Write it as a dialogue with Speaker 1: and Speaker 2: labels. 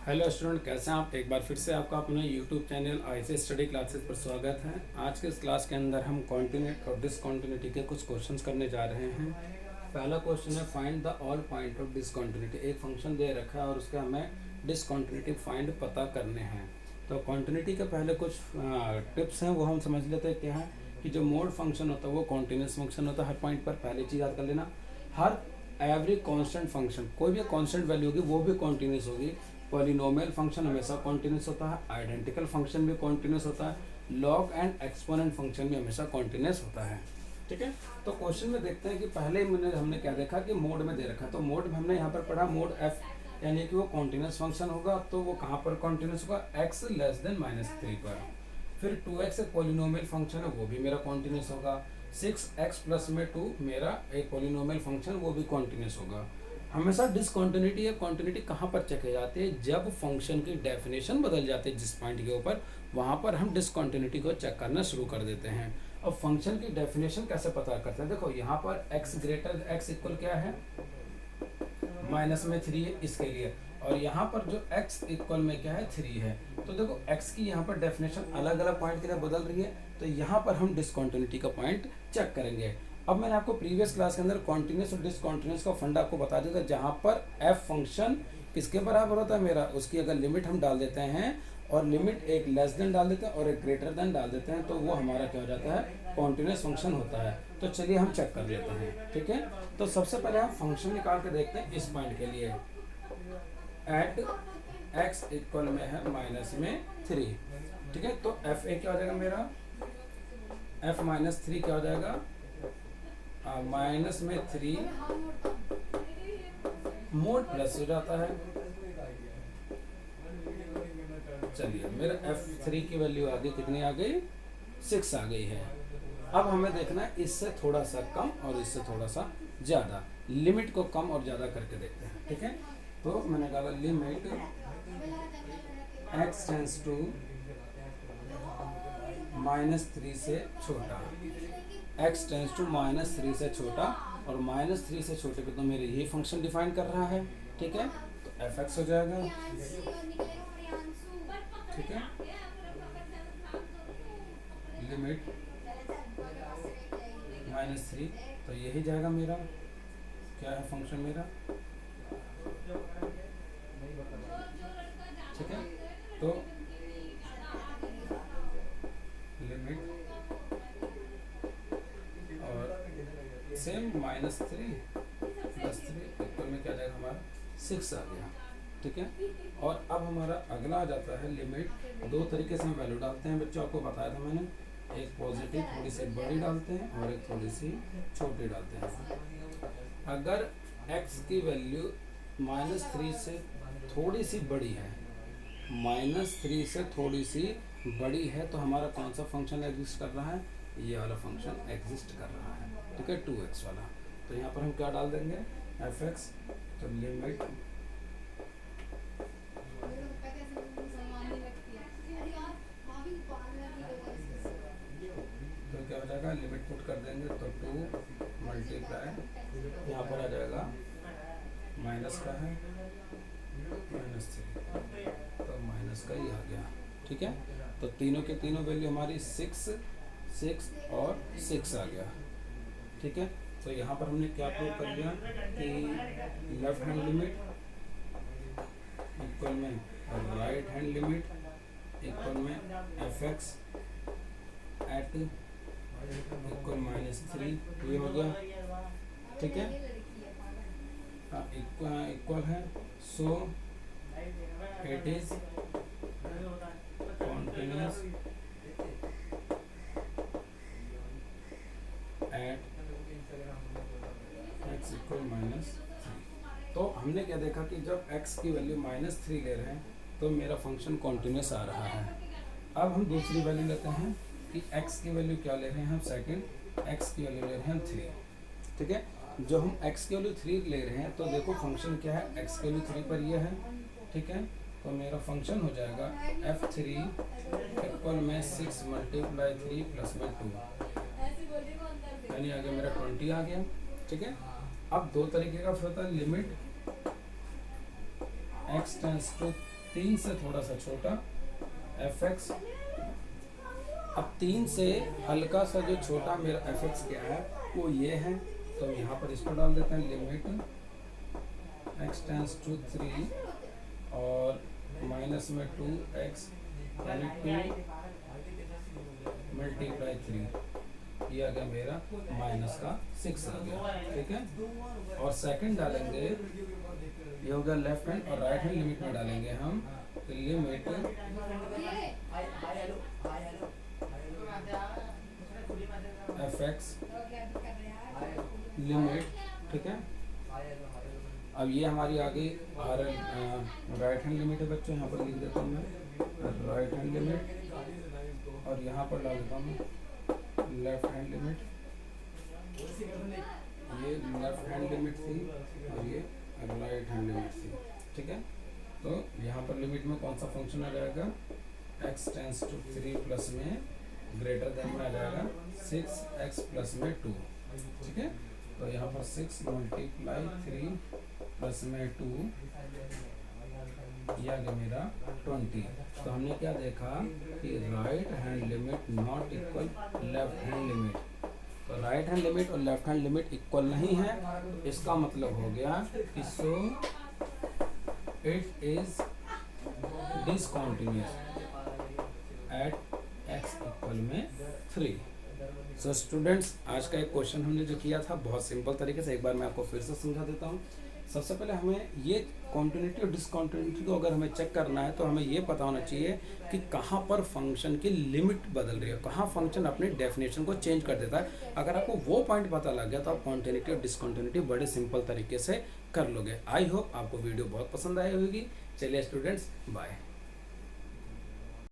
Speaker 1: Hello student, कैसे हैं आप। एक बार फिर से आपका अपने YouTube channel IC study classes पर स्वागत है। आज के इस क्लास के अंदर हम कॉन्टिन्यूटी और डिसकॉन्टिन्यूटी के कुछ क्वेश्चंस करने जा रहे हैं। पहला क्वेश्चन है find the all point of discontinuity. एक फंक्शन दे रखा है और उसके हमें डिसकॉन्टिन्यूटी फाइंड पता करने हैं। तो कॉन्टिन्यूटी के पहले कुछ टिप्स हैं वो हम समझ लेते हैं। क्या है कि जो मोड फंक्शन होता है वो कॉन्टिन्यूस फंक्शन होता है। हर पॉइंट पर पहले चीज़ याद कर लेना, हर एवरी कांस्टेंट फंक्शन, कोई भी कांस्टेंट वैल्यू होगी वो भी कॉन्टिन्यूस होगी। पॉलिनोमियल फंक्शन हमेशा कॉन्टिन्यूस होता है, आइडेंटिकल फंक्शन भी कॉन्टिन्यूस होता है, लॉग एंड एक्सपोनेंट फंक्शन भी हमेशा कॉन्टिन्यूस होता है। ठीक है, तो क्वेश्चन में देखते हैं कि पहले हमने क्या देखा कि मोड में दे रखा। तो मोड में हमने यहाँ पर पढ़ा मोड एफ, यानी कि वो कॉन्टिन्यूस फंक्शन होगा। तो वो कहाँ पर कॉन्टिन्यूस होगा, एक्स लेस देन -3 पर। फिर 2x एक पॉलिनोमियल फंक्शन है, वो भी मेरा कॉन्टिन्यूस होगा। 6x प्लस में 2 मेरा एक पॉलिनोमियल फंक्शन, वो भी कॉन्टिन्यूस होगा। हमेशा डिसकॉन्टिन्यूटी या कॉन्टिन्यूटी कहाँ पर चेक की जाती है, जब फंक्शन की डेफिनेशन बदल जाती है जिस पॉइंट के ऊपर, वहाँ पर हम डिसकॉन्टिन्यूटी को चेक करना शुरू कर देते हैं। अब फंक्शन की डेफिनेशन कैसे पता करते हैं, देखो यहाँ पर x ग्रेटर x इक्वल क्या है, -3 है इसके लिए, और यहाँ पर जो x इक्वल में क्या है 3 है। तो देखो x की यहाँ पर डेफिनेशन अलग अलग पॉइंट के लिए बदल रही है, तो यहाँ पर हम डिसकॉन्टिन्यूटी का पॉइंट चेक करेंगे। अब मैंने आपको प्रीवियस क्लास के अंदर कॉन्टिन्यूस और डिसकॉन्टिन्यूस का फंडा आपको बता दिया था। जहाँ पर f फंक्शन किसके बराबर होता है मेरा, उसकी अगर लिमिट हम डाल देते हैं और लिमिट एक लेस देन डाल देते हैं और एक ग्रेटर देन डाल देते हैं, तो वो हमारा क्या हो जाता है, कॉन्टिन्यूस फंक्शन होता है। तो चलिए हम चेक कर लेते हैं। ठीक है, तो सबसे पहले हम फंक्शन निकाल के देखते हैं इस पॉइंट के लिए। एट x इक्वल में है -3। ठीक है, तो एफ ए क्या हो जाएगा मेरा, f-3 क्या हो जाएगा, -3 मोड प्लस हो जाता है। चलिए मेरा f3 की वैल्यू आ गई, कितनी आ गई, 6 आ गई है। अब हमें देखना है इससे थोड़ा सा कम और इससे थोड़ा सा ज़्यादा, लिमिट को कम और ज़्यादा करके देखते हैं। ठीक है, तो मैंने कहा लिमिट x टेंस टू -3 से छोटा, x टेंस टू -3 से छोटा, और -3 से छोटे पे तो मेरे ये फंक्शन डिफाइन कर रहा है। ठीक है, तो fx हो जाएगा। ठीक है, लिमिट -3, तो यही जाएगा मेरा, क्या है फंक्शन मेरा। ठीक है, तो लिमिट और सेम -3 + 3 इक्वल में क्या जाएगा हमारा 6 आ गया। ठीक है, और अब हमारा अगला आ जाता है लिमिट। दो तरीके से हम वैल्यू डालते हैं बच्चों, आपको बताया था मैंने, एक पॉजिटिव थोड़ी सी बड़ी डालते हैं और एक थोड़ी सी छोटी डालते हैं। अगर x की वैल्यू -3 से थोड़ी सी बड़ी है, -3 से थोड़ी सी बड़ी है, तो हमारा कौन सा फंक्शन एग्जिस्ट कर रहा है, ये वाला फंक्शन एग्जिस्ट कर रहा है। ठीक है, 2x वाला। तो यहाँ पर हम क्या डाल देंगे, fx, तो लिमिट तो क्या हो जाएगा, लिमिट पुट कर देंगे तो 2 मल्टीप्लाई यहाँ पर आ जाएगा, माइनस का है -3, तो माइनस का ही आ गया। ठीक है, तो तीनों के तीनों वैल्यू हमारी 6, 6 और 6 आ गया। ठीक है, तो यहाँ पर हमने क्या प्रूव कर लिया कि लेफ्ट हैंड लिमिट इक्वल में राइट हैंड लिमिट इक्वल में fx एट इक्वल -3, ये हो गया। ठीक है, इक्वल है, सो it is continuous at x equal -3। तो हमने क्या देखा कि जब x की वैल्यू -3 ले रहे हैं तो मेरा फंक्शन कॉन्टिन्यूस आ रहा है। अब हम दूसरी वैल्यू लेते हैं कि x की वैल्यू क्या ले रहे हैं हम, सेकंड x की वैल्यू ले रहे हैं हम 3। ठीक है, जो हम x की वैल्यू 3 ले रहे हैं, तो देखो फंक्शन क्या है, x की वैल्यू 3 पर ये है। ठीक है, तो मेरा फंक्शन हो जाएगा f3 इक्वल में 6 × 3 + 2, यानी आ गया मेरा 20 आ गया। ठीक है, अब दो तरीके का होता है, लिमिट x टेंस टू 3 से थोड़ा सा छोटा एफ एक्स। अब 3 से हल्का सा जो छोटा मेरा एफ एक्स क्या है वो ये है, तो हम यहाँ पर इसको डाल देते हैं लिमिट x टेंस टू 3 और माइनस में 2x यानी 2 मल्टीप्लाई 3, ये आ गया मेरा माइनस का 6 आ गया, ठीक है। और सेकंड डालेंगे, ये हो गया लेफ्ट हैंड, और राइट हैंड लिमिट में डालेंगे हम लिमिट एफ एक्स लिमिट, ठीक है। अब ये हमारी आगे राइट हैंड लिमिट है बच्चों, यहाँ पर लिख देता हूँ मैं राइट हैंड लिमिट, और यहाँ पर डाल देता हूँ लेफ्ट हैंड लिमिट। ये लेफ्ट हैंड लिमिट थी और ये राइट हैंड लिमिट थी, ठीक है। तो यहाँ पर लिमिट में कौन सा फंक्शन आ जाएगा, x टेंस टू 3 प्लस में ग्रेटर देन में आ जाएगा 6x प्लस में 2, ठीक है। तो यहाँ पर 6 मल्टीप्लाई 3 प्लस में 2, ये आ गया मेरा 20। तो हमने क्या देखा कि right hand limit not equal left hand limit, तो राइट हैंड लिमिट और लेफ्ट हैंड लिमिट इक्वल नहीं है, तो इसका मतलब हो गया कि so it is discontinuous at x equal में 3। सो स्टूडेंट्स, आज का एक क्वेश्चन हमने जो किया था बहुत सिंपल तरीके से, एक बार मैं आपको फिर से समझा देता हूँ। सबसे पहले हमें ये कॉन्टिन्यूटी और डिसकॉन्टिन्यूटी को अगर हमें चेक करना है तो हमें ये पता होना चाहिए कि कहाँ पर फंक्शन की लिमिट बदल रही है, कहाँ फंक्शन अपनी डेफिनेशन को चेंज कर देता है। अगर आपको वो पॉइंट पता लग गया तो आप कॉन्टिन्यूटी और डिसकॉन्टिन्यूटी बड़े सिंपल तरीके से कर लोगे। आई होप आपको वीडियो बहुत पसंद आई होगी। चलिए स्टूडेंट्स, बाय।